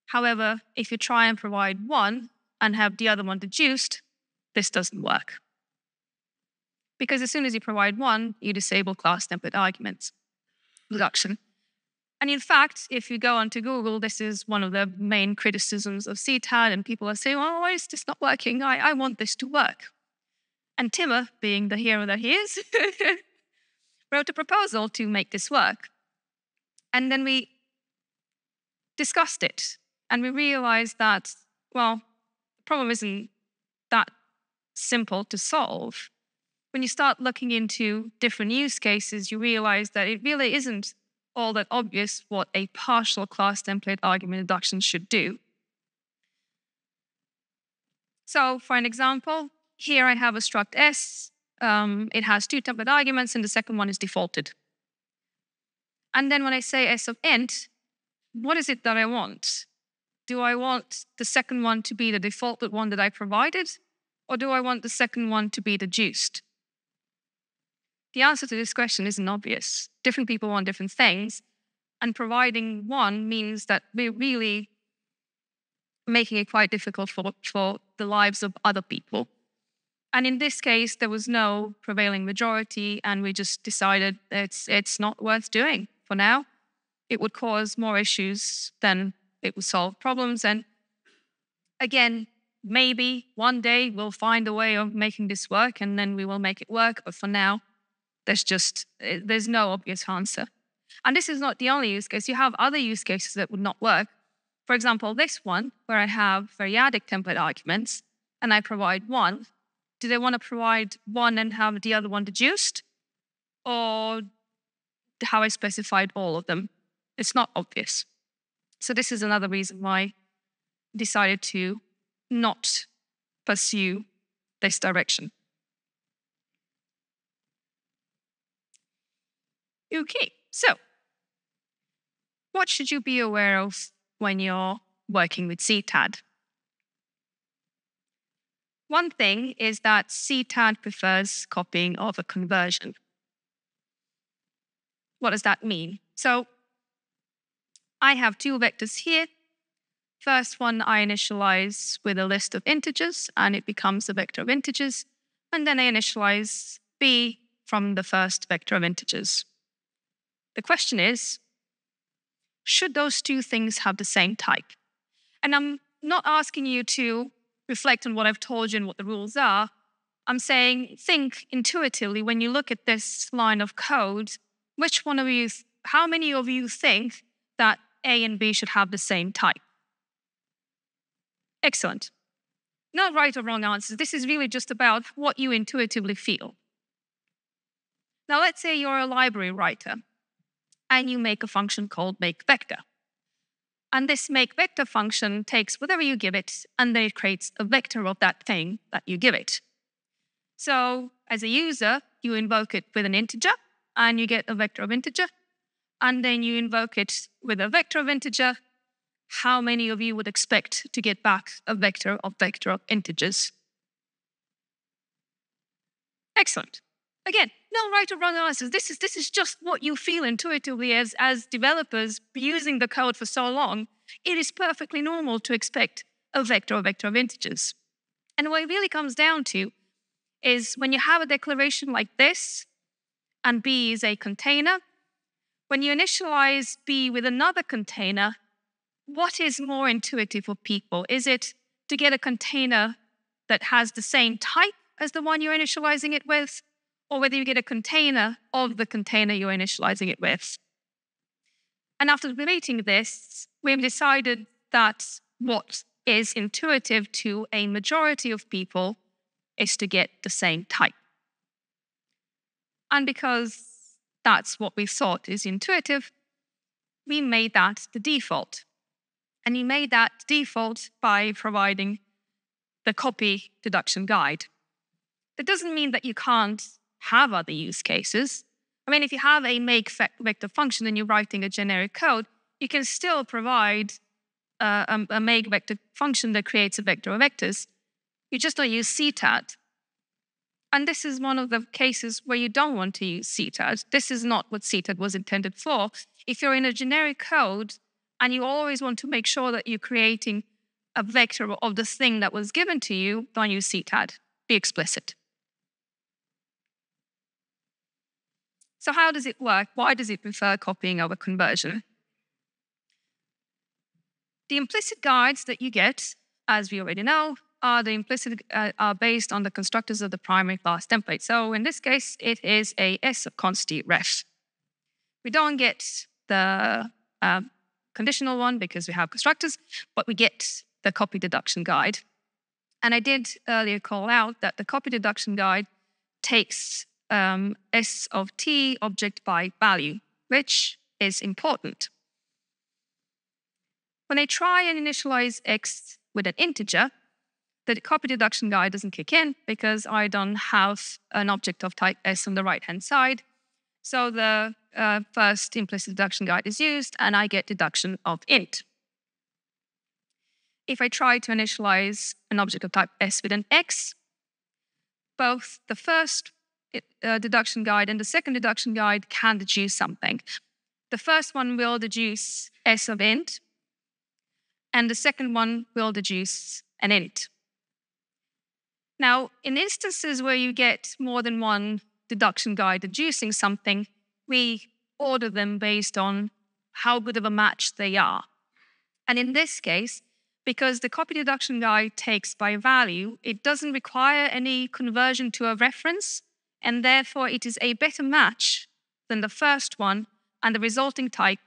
However, if you try and provide one and have the other one deduced, this doesn't work. Because as soon as you provide one, you disable class template arguments deduction. And in fact, if you go onto Google, this is one of the main criticisms of CTAD, and people are saying, oh, why is this not working? I want this to work. And Timur, being the hero that he is, wrote a proposal to make this work. And then we discussed it, and we realized that, well, the problem isn't that simple to solve. When you start looking into different use cases, you realize that it really isn't all that obvious what a partial class template argument deduction should do. So for an example, here I have a struct S. It has two template arguments, and the second one is defaulted. And then when I say S of int, what is it that I want? Do I want the second one to be the defaulted one that I provided? Or do I want the second one to be deduced? The answer to this question isn't obvious. Different people want different things. And providing one means that we're really making it quite difficult for the lives of other people. And in this case, there was no prevailing majority, and we just decided it's not worth doing for now. It would cause more issues than it would solve problems. And again, maybe one day we'll find a way of making this work, and then we will make it work. But for now, there's no obvious answer. And this is not the only use case. You have other use cases that would not work. For example, this one, where I have variadic template arguments, and I provide one. Do they want to provide one and have the other one deduced? Or have I specified all of them? It's not obvious. So this is another reason why I decided to not pursue this direction. Okay, so what should you be aware of when you're working with CTAD? One thing is that CTAD prefers copying of a conversion. What does that mean? So I have two vectors here. First one I initialize with a list of integers, and it becomes a vector of integers. And then I initialize b from the first vector of integers. The question is, should those two things have the same type? And I'm not asking you to reflect on what I've told you and what the rules are. I'm saying, think intuitively when you look at this line of code, how many of you think that A and B should have the same type? Excellent. No right or wrong answers. This is really just about what you intuitively feel. Now, let's say you're a library writer and you make a function called makeVector. And this makeVector function takes whatever you give it, and then it creates a vector of that thing that you give it. So as a user, you invoke it with an integer, and you get a vector of integer. And then you invoke it with a vector of integer. How many of you would expect to get back a vector of integers? Excellent. Again, no right or wrong answers. This is just what you feel intuitively as developers using the code for so long. It is perfectly normal to expect a vector of integers. And what it really comes down to is when you have a declaration like this, and B is a container, when you initialize B with another container, what is more intuitive for people? Is it to get a container that has the same type as the one you're initializing it with, or whether you get a container of the container you're initializing it with? And after debating this, we've decided that what is intuitive to a majority of people is to get the same type. And because that's what we thought is intuitive, we made that the default. And we made that default by providing the copy deduction guide. That doesn't mean that you can't have other use cases. I mean, if you have a make-vector function and you're writing a generic code, you can still provide a make-vector function that creates a vector of vectors. You just don't use CTAD. And this is one of the cases where you don't want to use CTAD. This is not what CTAD was intended for. If you're in a generic code and you always want to make sure that you're creating a vector of the thing that was given to you, don't use CTAD. Be explicit. So how does it work? Why does it prefer copying over conversion? The implicit guides that you get, as we already know, are based on the constructors of the primary class template. So in this case, it is a S of const ref. We don't get the conditional one because we have constructors, but we get the copy deduction guide. And I did earlier call out that the copy deduction guide takes S of t object by value, which is important. When I try and initialize x with an integer, the copy deduction guide doesn't kick in because I don't have an object of type S on the right-hand side. So the first implicit deduction guide is used, and I get deduction of int. If I try to initialize an object of type S with an x, both the first deduction guide and the second deduction guide can deduce something. The first one will deduce S of int, and the second one will deduce an int. Now, in instances where you get more than one deduction guide deducing something, we order them based on how good of a match they are. And in this case, because the copy deduction guide takes by value, it doesn't require any conversion to a reference, and therefore it is a better match than the first one, and the resulting type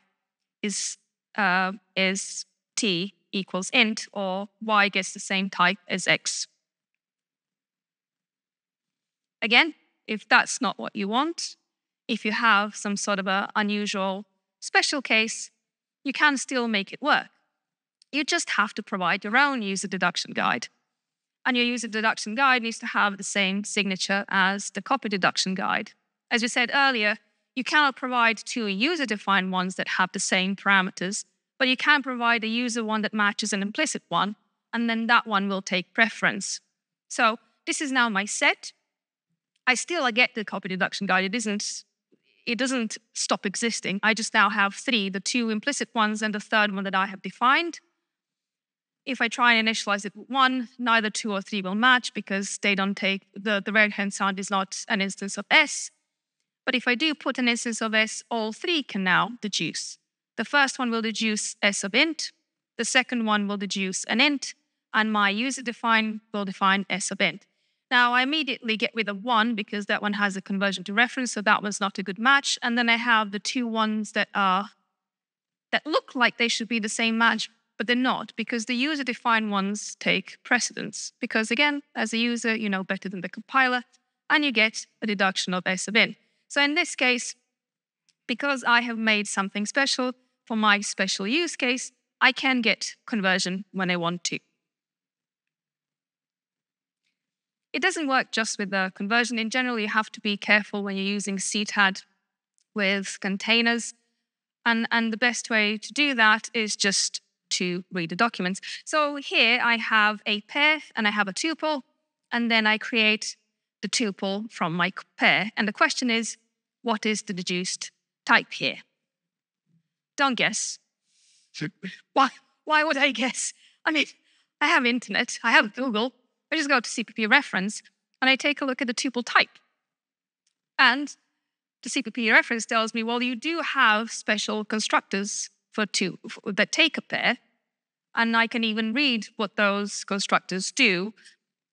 is t equals int, or y gets the same type as x. Again, if that's not what you want, if you have some sort of an unusual special case, you can still make it work. You just have to provide your own user deduction guide. And your user deduction guide needs to have the same signature as the copy deduction guide. As we said earlier, you cannot provide two user-defined ones that have the same parameters, but you can provide a user one that matches an implicit one, and then that one will take preference. So this is now my set. I still get the copy deduction guide. It doesn't stop existing. I just now have 3, the 2 implicit ones and the third one that I have defined. If I try and initialize it with 1, neither 2 or 3 will match because they don't take, the right-hand side is not an instance of S. But if I do put an instance of S, all 3 can now deduce. The first one will deduce S of int, the second one will deduce an int, and my user-defined will define S of int. Now, I immediately get rid of 1 because that one has a conversion to reference, so that was not a good match. And then I have the 2 ones that look like they should be the same match, but they're not because the user-defined ones take precedence. Because again, as a user, you know better than the compiler, and you get a deduction of S of int. So in this case, because I have made something special for my special use case, I can get conversion when I want to. It doesn't work just with the conversion. In general, you have to be careful when you're using CTAD with containers. And the best way to do that is just to read the documents. So here I have a pair and I have a tuple, and then I create the tuple from my pair. And the question is, what is the deduced type here? Don't guess. Why would I guess? I mean, I have internet, I have Google. I just go to CPP reference and I take a look at the tuple type. And the CPP reference tells me, well, you do have special constructors that take a pair. And I can even read what those constructors do.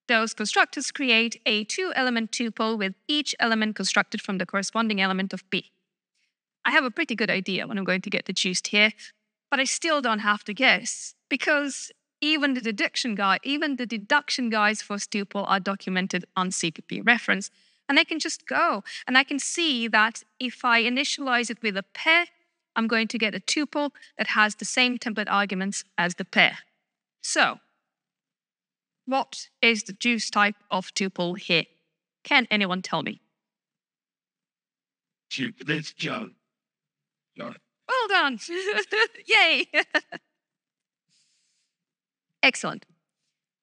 Those constructors create a 2-element tuple with each element constructed from the corresponding element of B. I have a pretty good idea when I'm going to get deduced here, but I still don't have to guess because even the deduction guides for tuple are documented on CPP reference. And I can just go and I can see that if I initialize it with a pair, I'm going to get a tuple that has the same template arguments as the pair. So, what is the deduce type of tuple here? Can anyone tell me? Let's go. Well done. Yay. Excellent.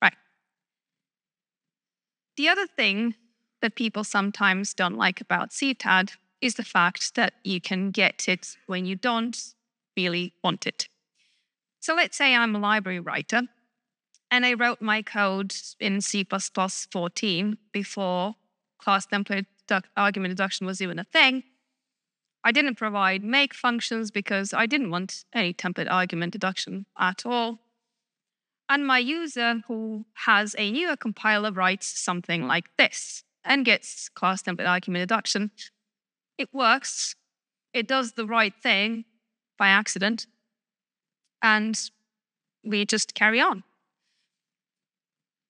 Right. The other thing that people sometimes don't like about CTAD is the fact that you can get it when you don't really want it. So let's say I'm a library writer and I wrote my code in C++14 before class template argument deduction was even a thing. I didn't provide make functions because I didn't want any template argument deduction at all. And my user who has a newer compiler writes something like this and gets class template argument deduction. It works. It does the right thing by accident. And we just carry on.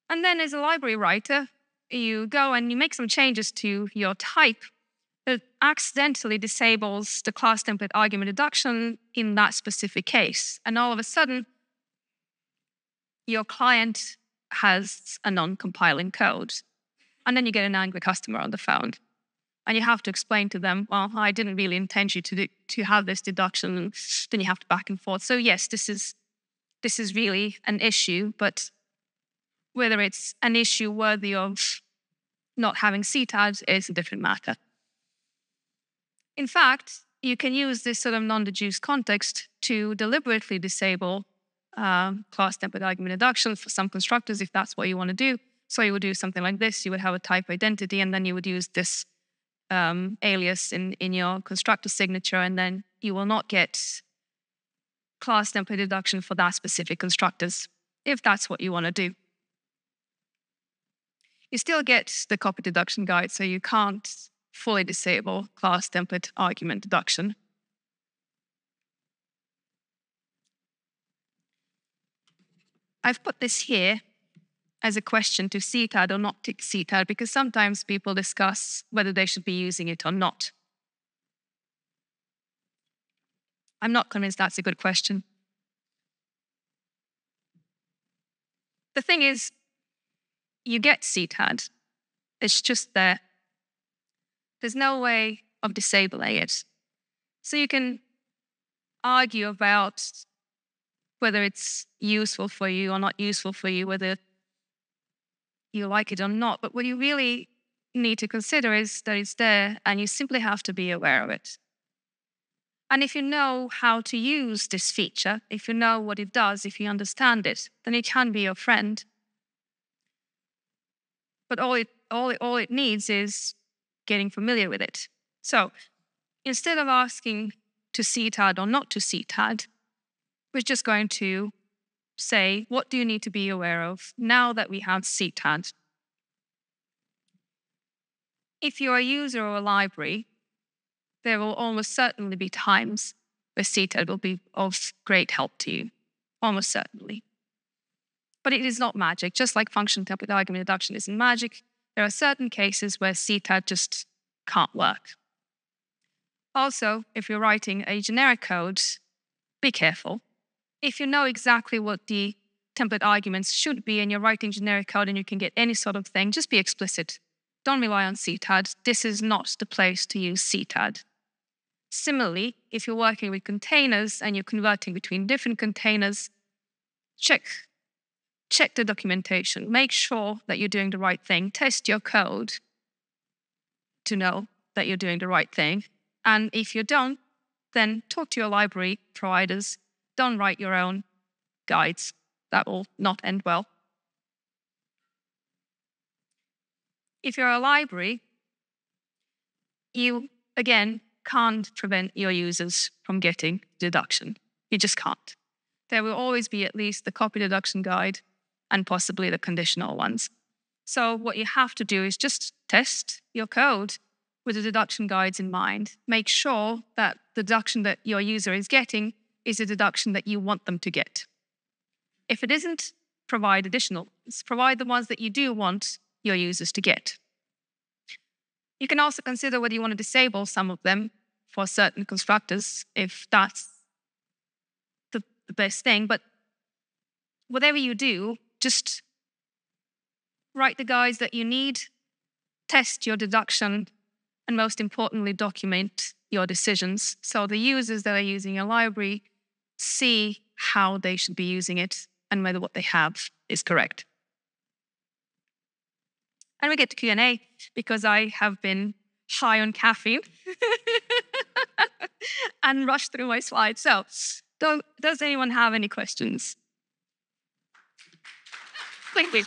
And then as a library writer, you go and you make some changes to your type that accidentally disables the class template argument deduction in that specific case. And all of a sudden, your client has a non-compiling code. And then you get an angry customer on the phone. And you have to explain to them, well, I didn't really intend you to have this deduction. And then you have to back and forth. So yes, this is really an issue, but whether it's an issue worthy of not having CTAD is a different matter. In fact, you can use this sort of non-deduced context to deliberately disable class template argument deduction for some constructors if that's what you want to do. So you would do something like this. You would have a type identity, and then you would use this alias in your constructor signature, and then you will not get class template deduction for that specific constructors if that's what you want to do. You still get the copy deduction guide, so you can't fully disable class template argument deduction. I've put this here as a question to CTAD or not to CTAD because sometimes people discuss whether they should be using it or not. I'm not convinced that's a good question. The thing is, you get CTAD. It's just there. There's no way of disabling it. So you can argue about whether it's useful for you or not useful for you, whether you like it or not, but what you really need to consider is that it's there and you simply have to be aware of it. And if you know how to use this feature, if you know what it does, if you understand it, then it can be your friend. But all it needs is getting familiar with it. So instead of asking to CTAD or not to CTAD, we're just going to say, what do you need to be aware of now that we have CTAD? If you're a user of a library, there will almost certainly be times where CTAD will be of great help to you, almost certainly. But it is not magic. Just like function template argument deduction isn't magic, there are certain cases where CTAD just can't work. Also, if you're writing a generic code, be careful. If you know exactly what the template arguments should be and you're writing generic code and you can get any sort of thing, just be explicit. Don't rely on CTAD. This is not the place to use CTAD. Similarly, if you're working with containers and you're converting between different containers, check the documentation. Make sure that you're doing the right thing. Test your code to know that you're doing the right thing. And if you don't, then talk to your library providers. Don't write your own guides. That will not end well. If you're a library, you, again, can't prevent your users from getting deduction. You just can't. There will always be at least the copy deduction guide and possibly the conditional ones. So what you have to do is just test your code with the deduction guides in mind. Make sure that the deduction that your user is getting is a deduction that you want them to get. If it isn't, provide additional. Provide the ones that you do want your users to get. You can also consider whether you want to disable some of them for certain constructors, if that's the best thing. But whatever you do, just write the guides that you need, test your deduction, and most importantly, document your decisions so the users that are using your library see how they should be using it and whether what they have is correct. And we get to Q&A because I have been high on caffeine and rushed through my slides. So, does anyone have any questions? Please,